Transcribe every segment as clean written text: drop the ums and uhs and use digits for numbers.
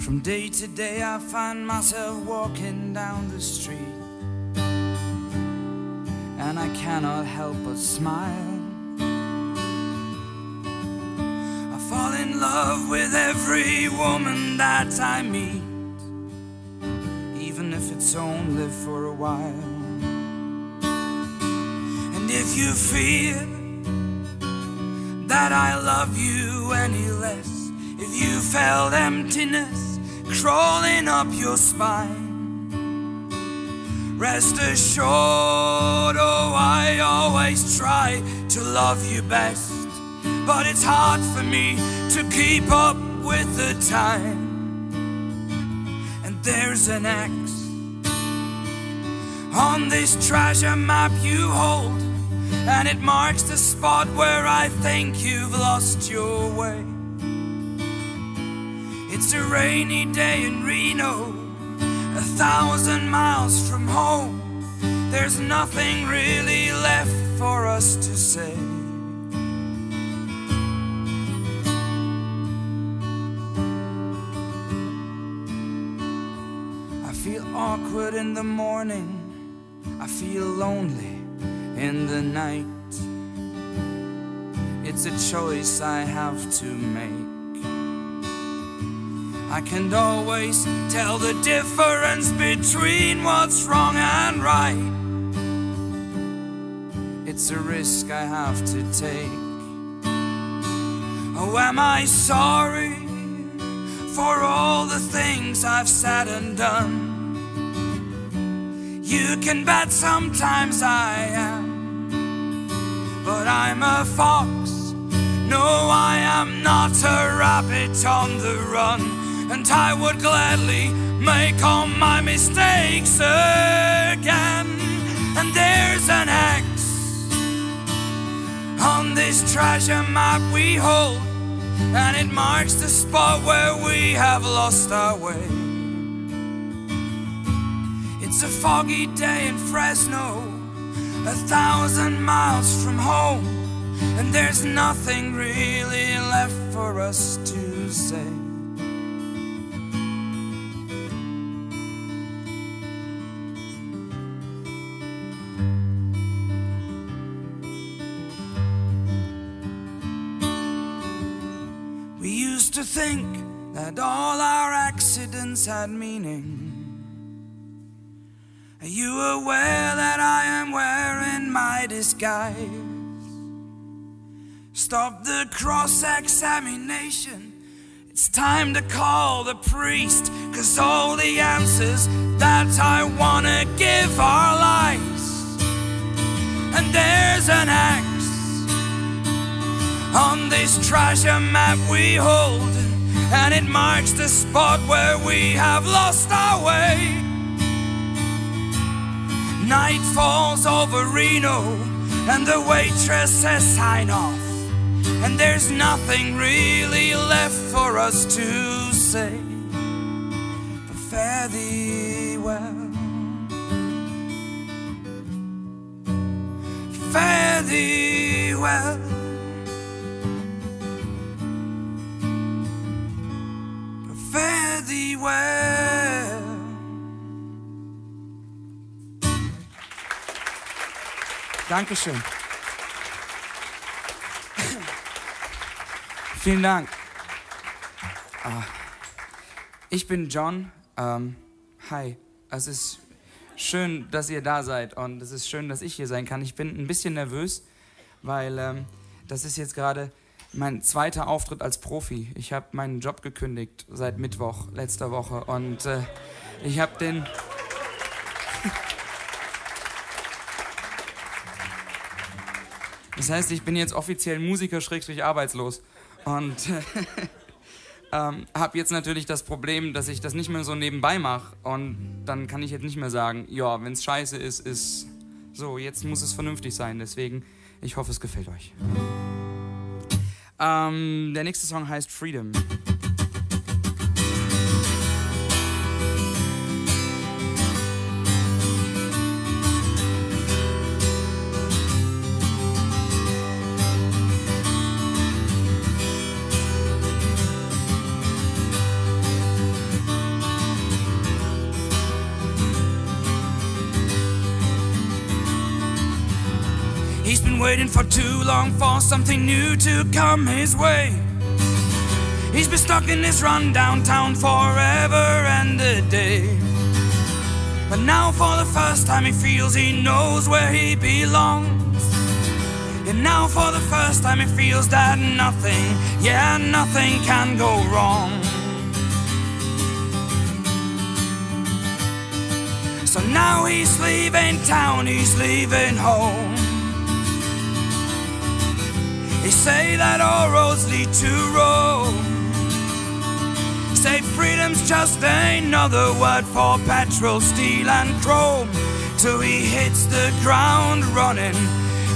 From day to day I find myself walking down the street, and I cannot help but smile. I fall in love with every woman that I meet, even if it's only for a while. And if you fear that I love you any less, if you felt emptiness crawling up your spine, rest assured, oh, I always try to love you best, but it's hard for me to keep up with the time. And there's an X on this treasure map you hold, and it marks the spot where I think you've lost your way. It's a rainy day in Reno, 1,000 miles from home. There's nothing really left for us to say. I feel awkward in the morning, I feel lonely in the night. It's a choice I have to make. I can't always tell the difference between what's wrong and right. It's a risk I have to take. Oh, am I sorry for all the things I've said and done? You can bet sometimes I am, but I'm a fox. No, I am not a rabbit on the run. And I would gladly make all my mistakes again. And there's an X on this treasure map we hold, and it marks the spot where we have lost our way. It's a foggy day in Fresno, 1,000 miles from home, and there's nothing really left for us to say. To think that all our accidents had meaning. Are you aware that I am wearing my disguise? Stop the cross-examination. It's time to call the priest, 'cause all the answers that I wanna give are lies. And there's an X on this treasure map we hold, and it marks the spot where we have lost our way. Night falls over Reno, and the waitress says sign off, and there's nothing really left for us to say. But fare thee well, fare thee well. Fare thee well. Dankeschön. Vielen Dank. Ich bin John. Hi. Es ist schön, dass ihr da seid, und es ist schön, dass ich hier sein kann. Ich bin ein bisschen nervös, weil das ist jetzt gerade mein zweiter Auftritt als Profi. Ich habe meinen Job gekündigt seit Mittwoch letzter Woche, und ich habe den... Das heißt, ich bin jetzt offiziell Musiker / arbeitslos, und habe jetzt natürlich das Problem, dass ich das nicht mehr so nebenbei mache, und dann kann ich jetzt nicht mehr sagen, ja, wenn es scheiße ist, ist so, jetzt muss es vernünftig sein. Deswegen, ich hoffe, es gefällt euch. Der nächste Song heißt Freedom. waiting for too long for something new to come his way. He's been stuck in this run-down town forever and a day. But now for the first time he feels he knows where he belongs. And now for the first time he feels that nothing, yeah, nothing can go wrong. So now he's leaving town, he's leaving home. They say that all roads lead to Rome. Say freedom's just another word for petrol, steel and chrome. Till he hits the ground running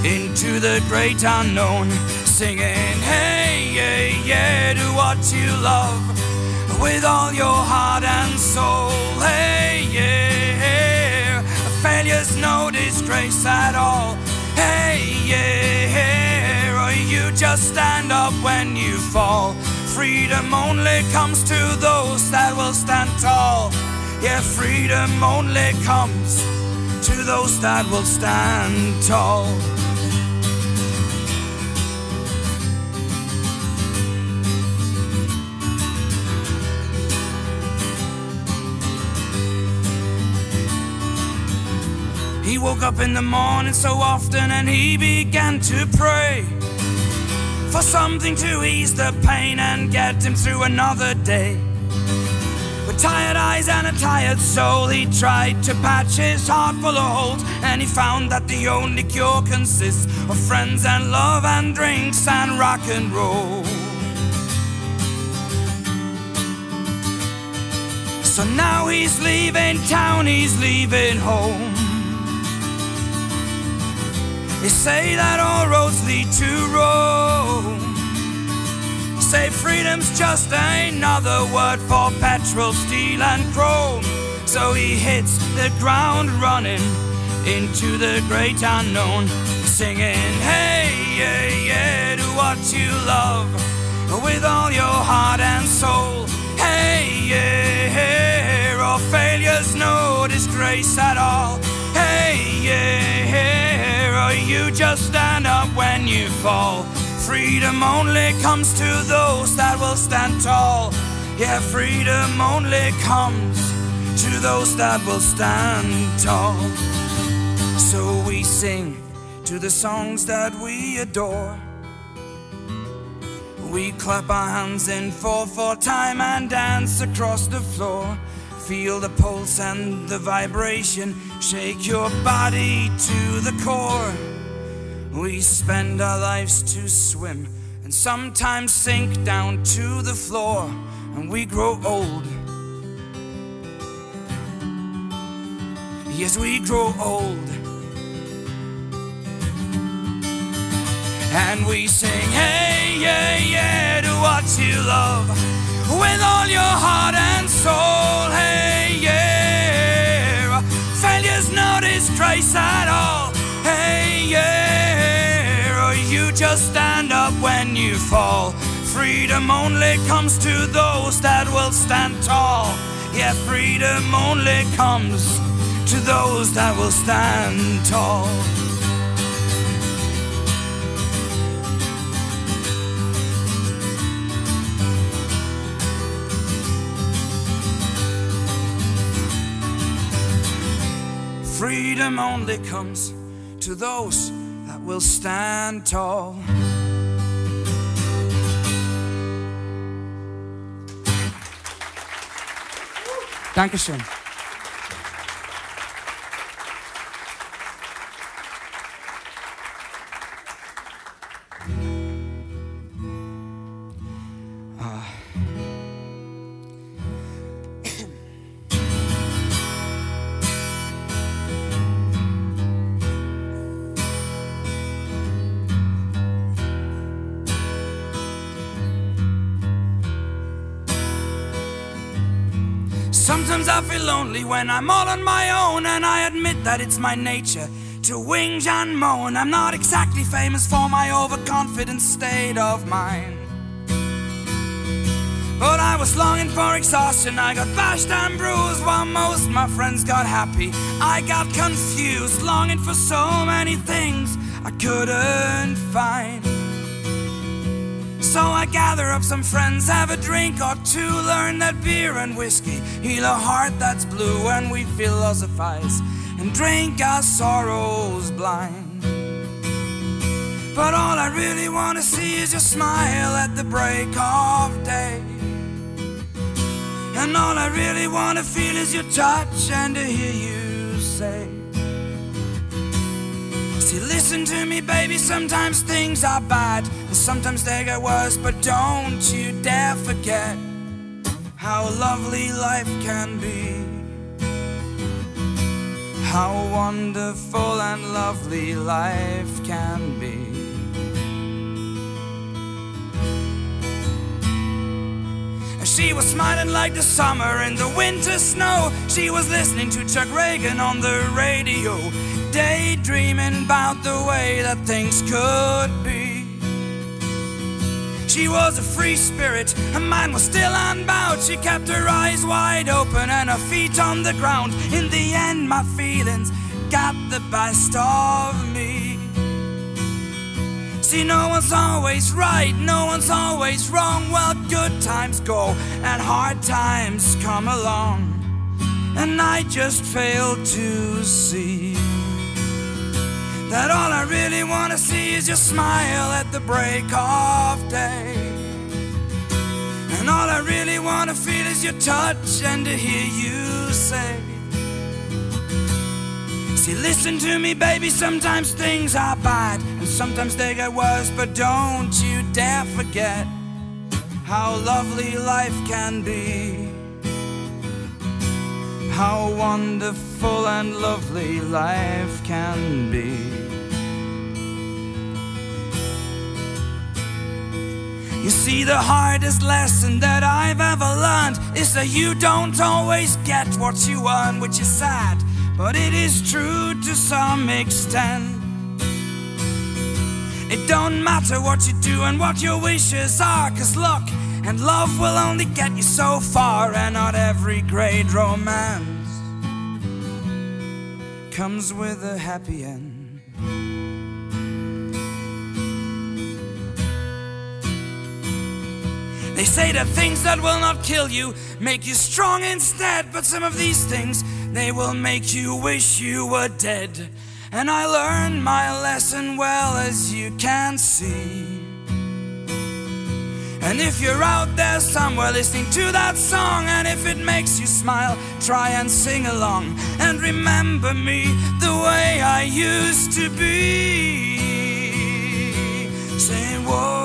into the great unknown, singing, hey, yeah, yeah, do what you love with all your heart and soul. Hey, yeah, failure's no disgrace at all. Hey, yeah, or you just stand up when you fall. Freedom only comes to those that will stand tall. Yeah, freedom only comes to those that will stand tall. He woke up in the morning so often and he began to pray for something to ease the pain and get him through another day. With tired eyes and a tired soul, he tried to patch his heart full of holes, and he found that the only cure consists of friends and love and drinks and rock and roll. So now he's leaving town, he's leaving home. They say that all roads lead to Rome. Say freedom's just another word for petrol, steel and chrome. So he hits the ground running into the great unknown, singing, hey, yeah, yeah, do what you love with all your heart and soul. Hey, yeah, or failure's no disgrace at all. Hey, yeah, or you just stand up when you fall. Freedom only comes to those that will stand tall. Yeah, freedom only comes to those that will stand tall. So we sing to the songs that we adore. We clap our hands in 4/4 time and dance across the floor. Feel the pulse and the vibration, shake your body to the core. We spend our lives to swim and sometimes sink down to the floor, and we grow old. Yes, we grow old. And we sing, hey, yeah, yeah, do what you love with all your heart and soul. Hey, yeah, failure's no disgrace at all. Hey, yeah, or you just stand up when you fall. Freedom only comes to those that will stand tall. Yeah, freedom only comes to those that will stand tall. Freedom only comes to those that will stand tall. Dankeschön. Sometimes I feel lonely when I'm all on my own, and I admit that it's my nature to whinge and moan. I'm not exactly famous for my overconfident state of mind, but I was longing for exhaustion. I got bashed and bruised while most my friends got happy. I got confused, longing for so many things I couldn't find. So I gather up some friends, have a drink or two, learn that beer and whiskey heal a heart that's blue, and we philosophize and drink our sorrows blind. But all I really want to see is your smile at the break of day, and all I really want to feel is your touch and to hear you say, see, listen to me baby, sometimes things are bad and sometimes they get worse, but don't you dare forget how lovely life can be, how wonderful and lovely life can be. She was smiling like the summer in the winter snow. She was listening to Chuck Reagan on the radio, daydreaming about the way that things could be. She was a free spirit, her mind was still unbound. She kept her eyes wide open and her feet on the ground. In the end, my feelings got the best of me. See, no one's always right, no one's always wrong. Well, good times go and hard times come along, and I just failed to see that all I really want to see is your smile at the break of day, and all I really want to feel is your touch and to hear you say, see, listen to me baby, sometimes things are bad and sometimes they get worse, but don't you dare forget how lovely life can be, how wonderful and lovely life can be. You see, the hardest lesson that I've ever learned is that you don't always get what you earn, which is sad, but it is true to some extent. It don't matter what you do and what your wishes are, 'cause luck and love will only get you so far, and not every great romance comes with a happy end. They say that things that will not kill you make you strong instead, but some of these things, they will make you wish you were dead. And I learned my lesson well, as you can see. And if you're out there somewhere listening to that song, and if it makes you smile, try and sing along, and remember me the way I used to be. Say, whoa.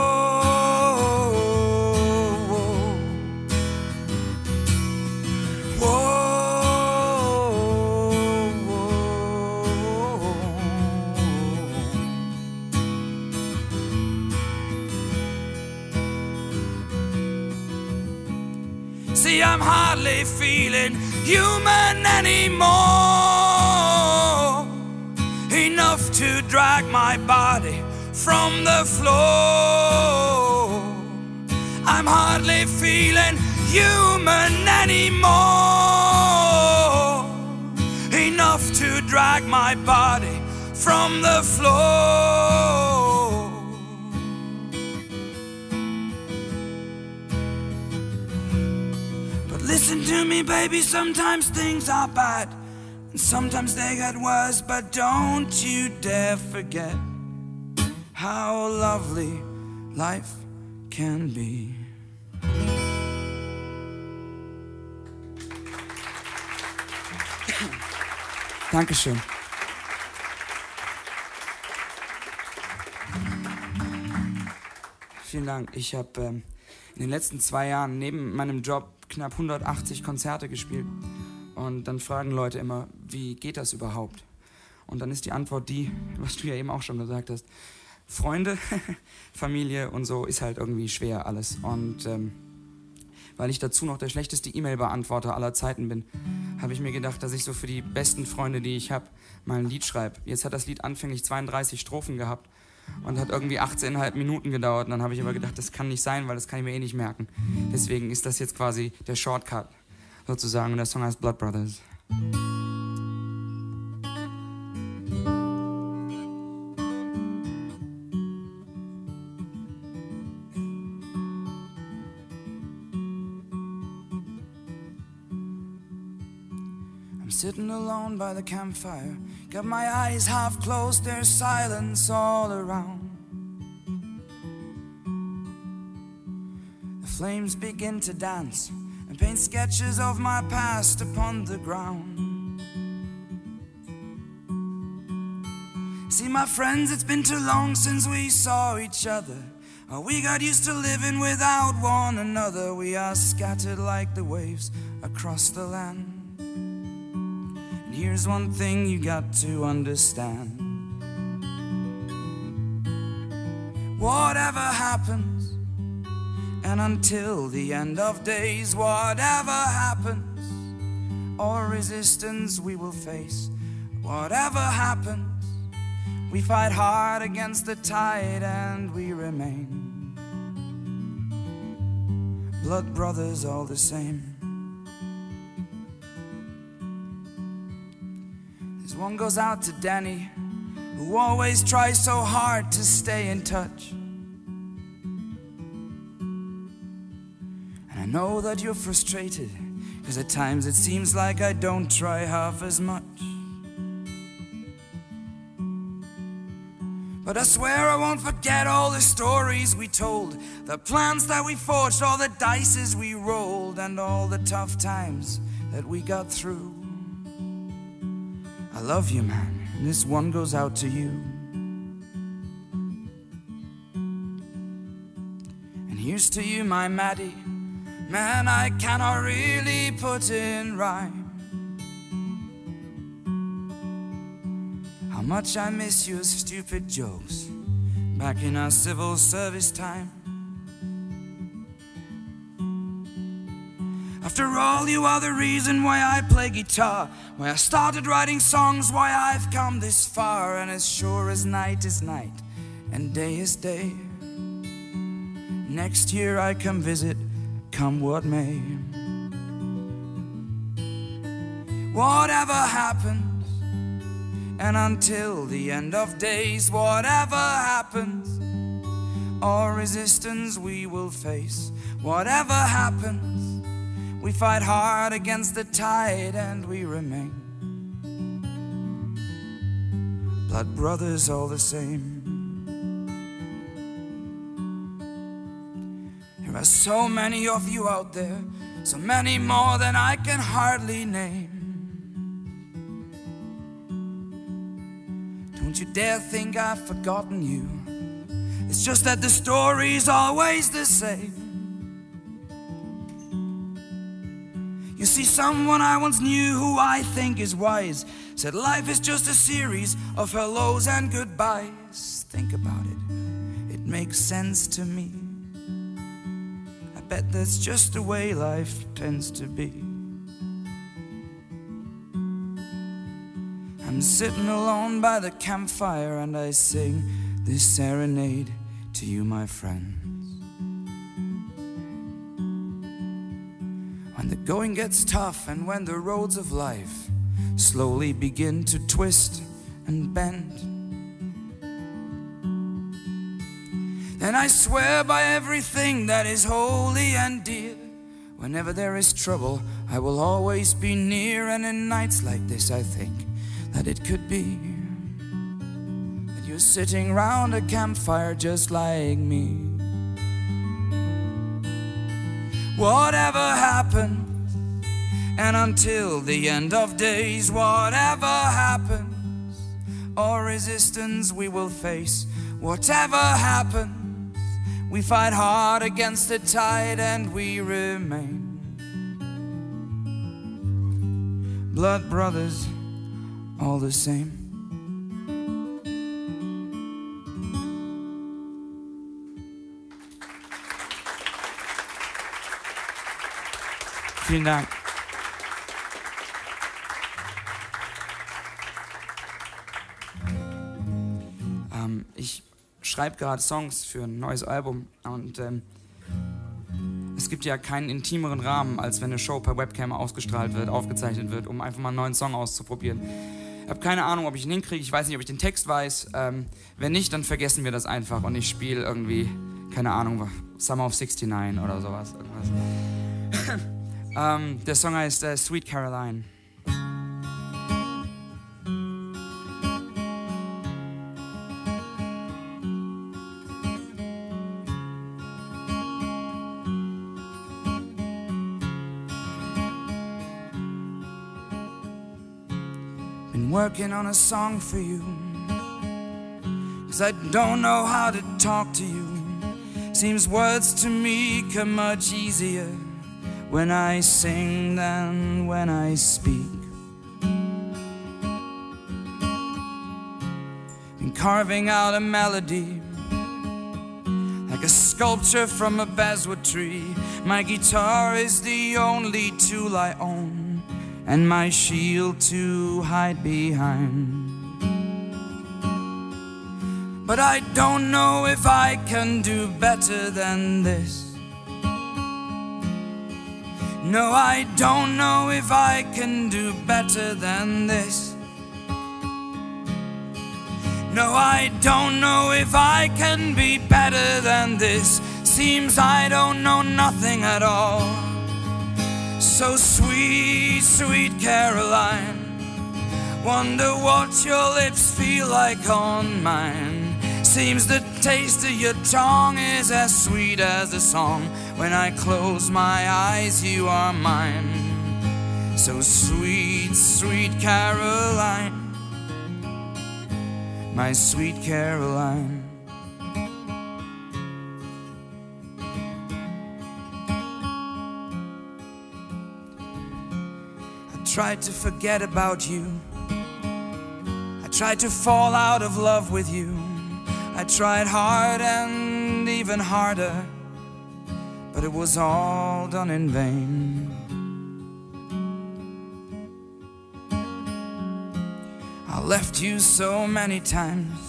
See, I'm hardly feeling human anymore, enough to drag my body from the floor. I'm hardly feeling human anymore, enough to drag my body from the floor. Listen to me, baby, sometimes things are bad and sometimes they get worse, but don't you dare forget how lovely life can be. Dankeschön. Vielen Dank. Ich habe in den letzten 2 Jahren neben meinem Job knapp 180 Konzerte gespielt, und dann fragen Leute immer, wie geht das überhaupt? Und dann ist die Antwort die, was du ja eben auch schon gesagt hast: Freunde, Familie und so ist halt irgendwie schwer alles. Und weil ich dazu noch der schlechteste E-Mail-Beantworter aller Zeiten bin, habe ich mir gedacht, dass ich so für die besten Freunde, die ich habe, mal ein Lied schreibe. Jetzt hat das Lied anfänglich 32 Strophen gehabt und hat irgendwie 18,5 Minuten gedauert. Und dann habe ich aber gedacht, das kann nicht sein, weil das kann ich mir eh nicht merken. Deswegen ist das jetzt quasi der Shortcut sozusagen. Und der Song heißt Blood Brothers. I'm sitting alone by the campfire, got my eyes half closed, there's silence all around. The flames begin to dance and paint sketches of my past upon the ground. See my friends, it's been too long since we saw each other. Oh, we got used to living without one another. We are scattered like the waves across the land. And here's one thing you got to understand. Whatever happens, and until the end of days, whatever happens, or resistance we will face. Whatever happens, we fight hard against the tide and we remain blood brothers all the same. This one goes out to Danny, who always tries so hard to stay in touch. And I know that you're frustrated, 'cause at times it seems like I don't try half as much. But I swear I won't forget all the stories we told, the plans that we forged, all the dices we rolled, and all the tough times that we got through. I love you, man, and this one goes out to you. And here's to you, my Maddie, man, I cannot really put in rhyme how much I miss your stupid jokes back in our civil service time. After all, you are the reason why I play guitar, why I started writing songs, why I've come this far. And as sure as night is night and day is day, next year I come visit, come what may. Whatever happens, and until the end of days, whatever happens, or resistance we will face. Whatever happens, we fight hard against the tide and we remain blood brothers all the same. There are so many of you out there, so many more than I can hardly name. Don't you dare think I've forgotten you. It's just that the story's always the same. You see, someone I once knew who I think is wise said life is just a series of hellos and goodbyes. Think about it, it makes sense to me. I bet that's just the way life tends to be. I'm sitting alone by the campfire and I sing this serenade to you, my friends. When the going gets tough and when the roads of life slowly begin to twist and bend, then I swear by everything that is holy and dear, whenever there is trouble, I will always be near. And in nights like this I think that it could be that you're sitting round a campfire just like me. Whatever happens, and until the end of days, whatever happens, or resistance we will face. Whatever happens, we fight hard against the tide and we remain blood brothers all the same. Vielen Dank. Ich schreibe gerade Songs für ein neues Album und es gibt ja keinen intimeren Rahmen, als wenn eine Show per Webcam ausgestrahlt wird, aufgezeichnet wird, um einfach mal einen neuen Song auszuprobieren. Ich habe keine Ahnung, ob ich ihn hinkriege, ich weiß nicht, ob ich den Text weiß. Wenn nicht, dann vergessen wir das einfach und ich spiele irgendwie, keine Ahnung, Summer of 69 oder sowas. Der Song heißt Sweet Caroline. I'm working on a song for you, 'cause I don't know how to talk to you. Seems words to me come much easier when I sing than when I speak. And carving out a melody like a sculpture from a basswood tree. My guitar is the only tool I own, and my shield to hide behind. But I don't know if I can do better than this. No, I don't know if I can do better than this. No, I don't know if I can be better than this. Seems I don't know nothing at all. So sweet, sweet Caroline, wonder what your lips feel like on mine. Seems the taste of your tongue is as sweet as a song. When I close my eyes, you are mine. So sweet, sweet Caroline, my sweet Caroline. I tried to forget about you. I tried to fall out of love with you. I tried hard and even harder, but it was all done in vain. I left you so many times,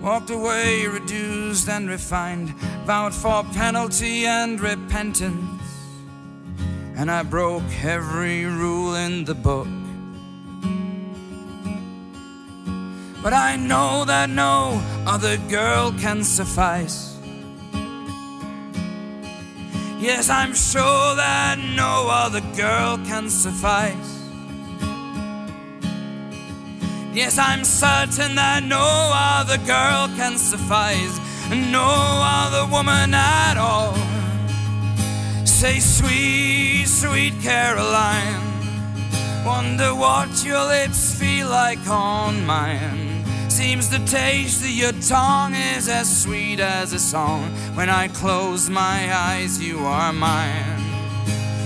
walked away reduced and refined, vowed for penalty and repentance, and I broke every rule in the book. But I know that no other girl can suffice. Yes, I'm sure that no other girl can suffice. Yes, I'm certain that no other girl can suffice, no other woman at all. Say, sweet, sweet Caroline, wonder what your lips feel like on mine. Seems the taste of your tongue is as sweet as a song. When I close my eyes, you are mine.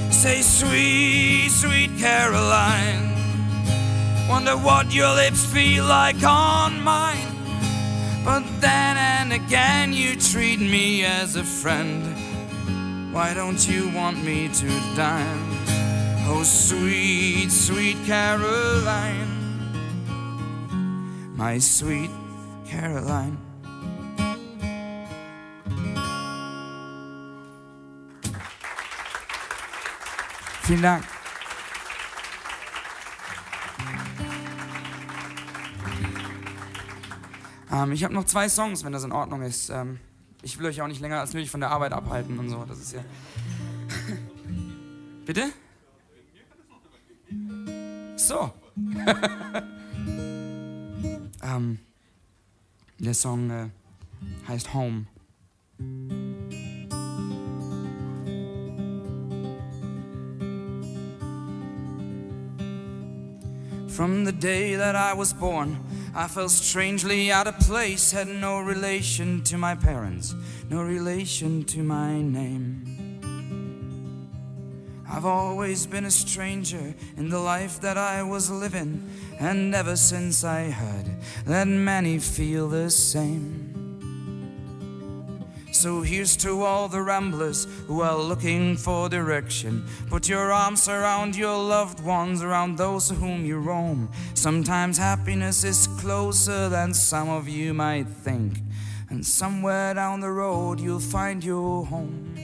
Say, sweet, sweet Caroline, wonder what your lips feel like on mine. But then and again you treat me as a friend. Why don't you want me to dine? Oh, sweet, sweet Caroline, my sweet Caroline. Vielen Dank. Ich habe noch 2 Songs, wenn das in Ordnung ist. Ich will euch auch nicht länger als nötig von der Arbeit abhalten und so. Das ist ja. Bitte? So. Der Song heißt Home. From the day that I was born, I felt strangely out of place, had no relation to my parents, no relation to my name. I've always been a stranger in the life that I was living, and ever since I heard that many feel the same. So here's to all the ramblers who are looking for direction. Put your arms around your loved ones, around those to whom you roam. Sometimes happiness is closer than some of you might think, and somewhere down the road you'll find your home.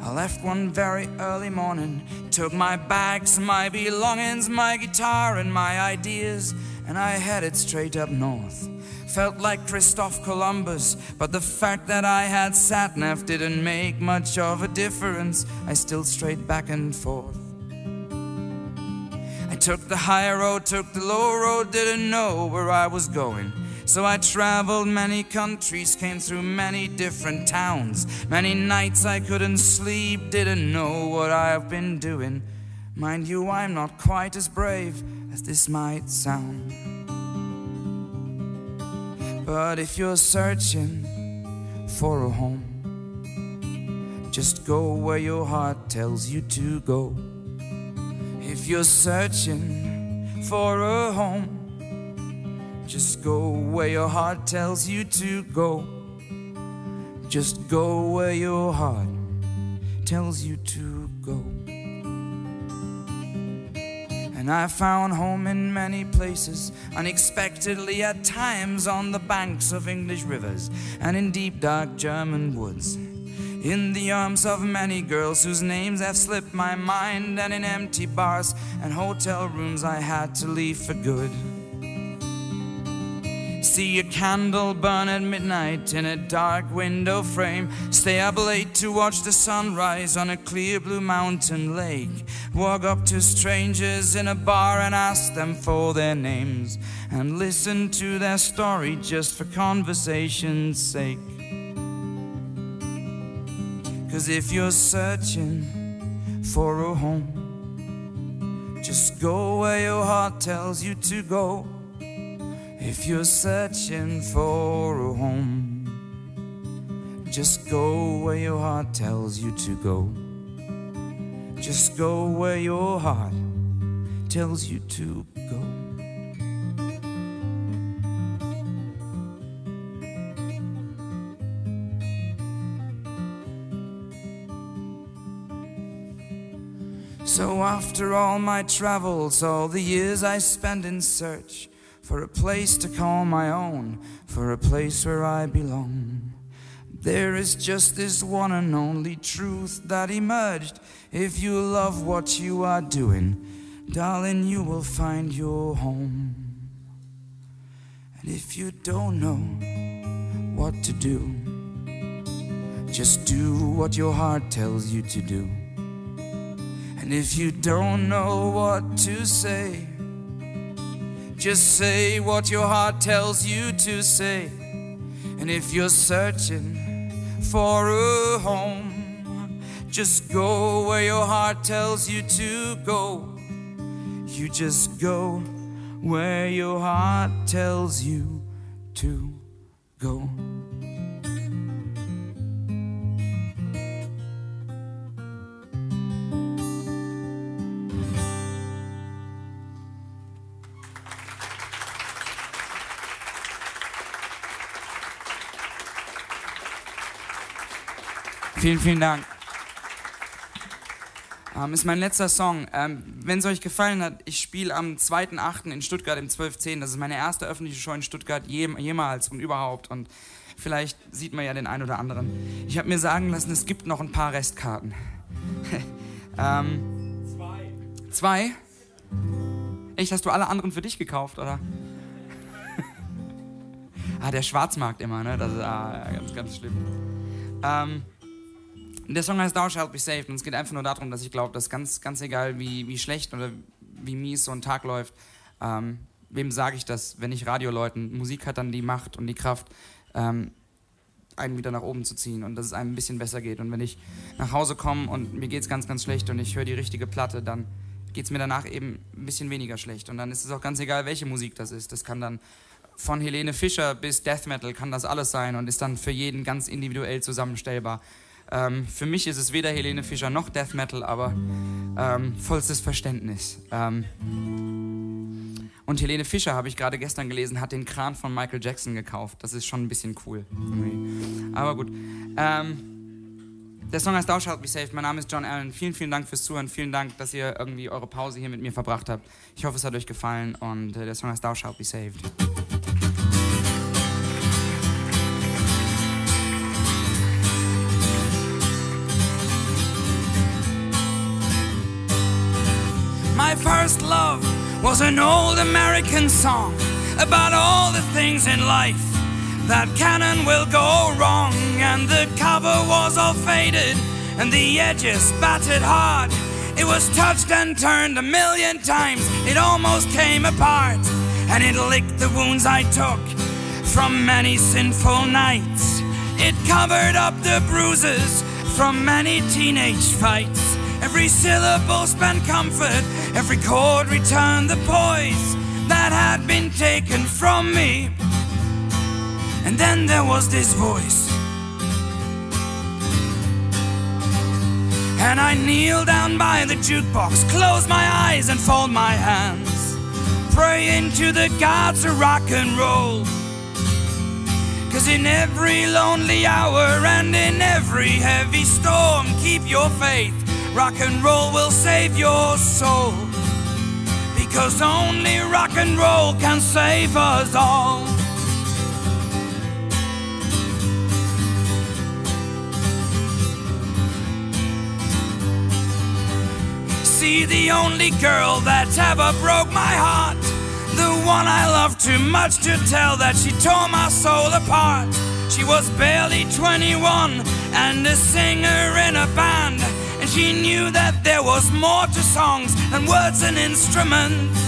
I left one very early morning, took my bags, my belongings, my guitar and my ideas, and I headed straight up north. Felt like Christoph Columbus, but the fact that I had sat-nav didn't make much of a difference. I still strayed back and forth. I took the high road, took the low road, didn't know where I was going. So I traveled many countries, came through many different towns. Many nights I couldn't sleep, didn't know what I've been doing. Mind you, I'm not quite as brave as this might sound. But if you're searching for a home, just go where your heart tells you to go. If you're searching for a home, just go where your heart tells you to go. Just go where your heart tells you to go. And I found home in many places, unexpectedly at times, on the banks of English rivers and in deep dark German woods, in the arms of many girls whose names have slipped my mind, and in empty bars and hotel rooms I had to leave for good. See a candle burn at midnight in a dark window frame, stay up late to watch the sunrise on a clear blue mountain lake, walk up to strangers in a bar and ask them for their names, and listen to their story just for conversation's sake. 'Cause if you're searching for a home, just go where your heart tells you to go. If you're searching for a home, just go where your heart tells you to go. Just go where your heart tells you to go. So after all my travels, all the years I spent in search for a place to call my own, for a place where I belong, there is just this one and only truth that emerged. If you love what you are doing, darling, you will find your home. And if you don't know what to do, just do what your heart tells you to do. And if you don't know what to say, just say what your heart tells you to say. And if you're searching for a home, just go where your heart tells you to go. You just go where your heart tells you to go. Vielen, vielen Dank. Ist mein letzter Song. Wenn es euch gefallen hat, ich spiele am 2.8. in Stuttgart im 1210. Das ist meine erste öffentliche Show in Stuttgart jemals und überhaupt. Und vielleicht sieht man ja den einen oder anderen. Ich habe mir sagen lassen, es gibt noch ein paar Restkarten. Zwei? Echt, hast du alle anderen für dich gekauft, oder? Der Schwarzmarkt immer, ne? Das ist ganz, ganz schlimm. Der Song heißt Thou Shalt Be Saved und es geht einfach nur darum, dass ich glaube, dass ganz egal wie schlecht oder wie mies so ein Tag läuft, wem sage ich das, wenn nicht Radioleuten? Musik hat dann die Macht und die Kraft, einen wieder nach oben zu ziehen und dass es einem ein bisschen besser geht. Und wenn ich nach Hause komme und mir geht's ganz, ganz schlecht und ich höre die richtige Platte, dann geht es mir danach eben ein bisschen weniger schlecht. Und dann ist es auch ganz egal, welche Musik das ist. Das kann dann von Helene Fischer bis Death Metal kann das alles sein und ist dann für jeden ganz individuell zusammenstellbar. Für mich ist es weder Helene Fischer noch Death Metal, aber vollstes Verständnis. Und Helene Fischer, habe ich gerade gestern gelesen, hat den Kran von Michael Jackson gekauft. Das ist schon ein bisschen cool. Aber gut. Der Song heißt Thou Shalt Be Saved. Mein Name ist John Allen. Vielen, vielen Dank fürs Zuhören. Vielen Dank, dass ihr irgendwie eure Pause hier mit mir verbracht habt. Ich hoffe, es hat euch gefallen und der Song heißt Thou Shalt Be Saved. My first love was an old American song about all the things in life that can and will go wrong. And the cover was all faded and the edges battered hard. It was touched and turned a million times. It almost came apart, and it licked the wounds I took from many sinful nights. It covered up the bruises from many teenage fights. Every syllable spent comfort, every chord returned the poise that had been taken from me. And then there was this voice, and I kneel down by the jukebox, close my eyes and fold my hands, praying to the gods of rock and roll. 'Cause in every lonely hour and in every heavy storm, keep your faith, rock and roll will save your soul. Because only rock and roll can save us all. See, the only girl that ever broke my heart, the one I loved too much to tell that she tore my soul apart. She was barely 21 and a singer in a band, and she knew that there was more to songs than words and instruments.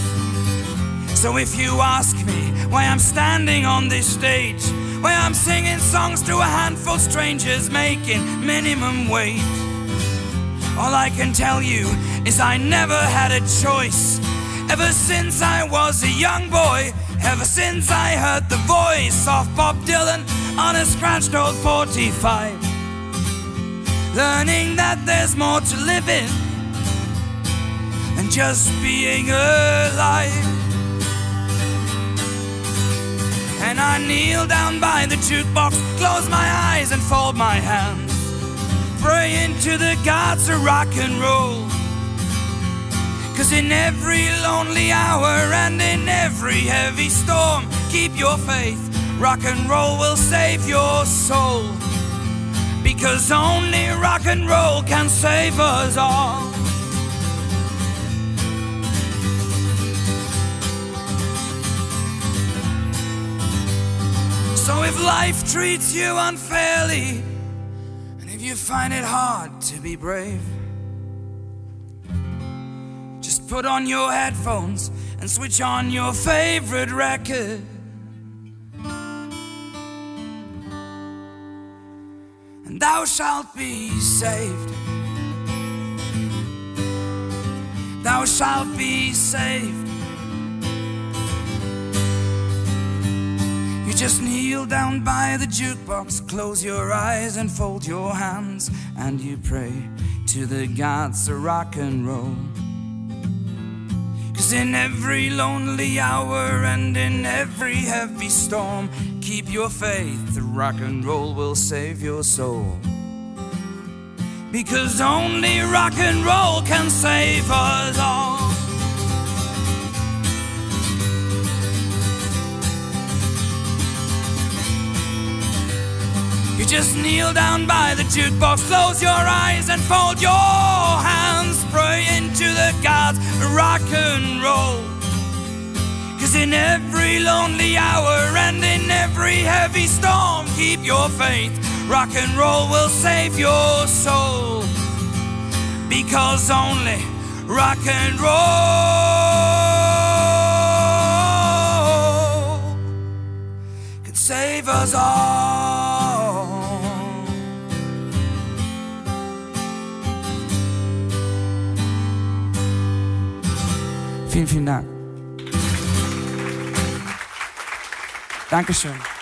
So if you ask me why I'm standing on this stage, why I'm singing songs to a handful of strangers making minimum wage, all I can tell you is I never had a choice. Ever since I was a young boy, ever since I heard the voice of Bob Dylan on a scratched old 45, learning that there's more to living than just being alive. And I kneel down by the jukebox, close my eyes and fold my hands, praying to the gods of rock and roll. 'Cause in every lonely hour and in every heavy storm, keep your faith, rock and roll will save your soul. Because only rock and roll can save us all. So if life treats you unfairly, and if you find it hard to be brave, just put on your headphones and switch on your favorite record. And thou shalt be saved. Thou shalt be saved. You just kneel down by the jukebox, close your eyes and fold your hands, and you pray to the gods of rock and roll. 'Cause in every lonely hour and in every heavy storm, keep your faith, the rock and roll will save your soul. Because only rock and roll can save us all. You just kneel down by the jukebox, close your eyes and fold your hands, praying to the gods of rock and roll. 'Cause in every lonely hour and in every heavy storm, keep your faith, rock and roll will save your soul. Because only rock and roll can save us all. Vielen, vielen Dank. Dankeschön.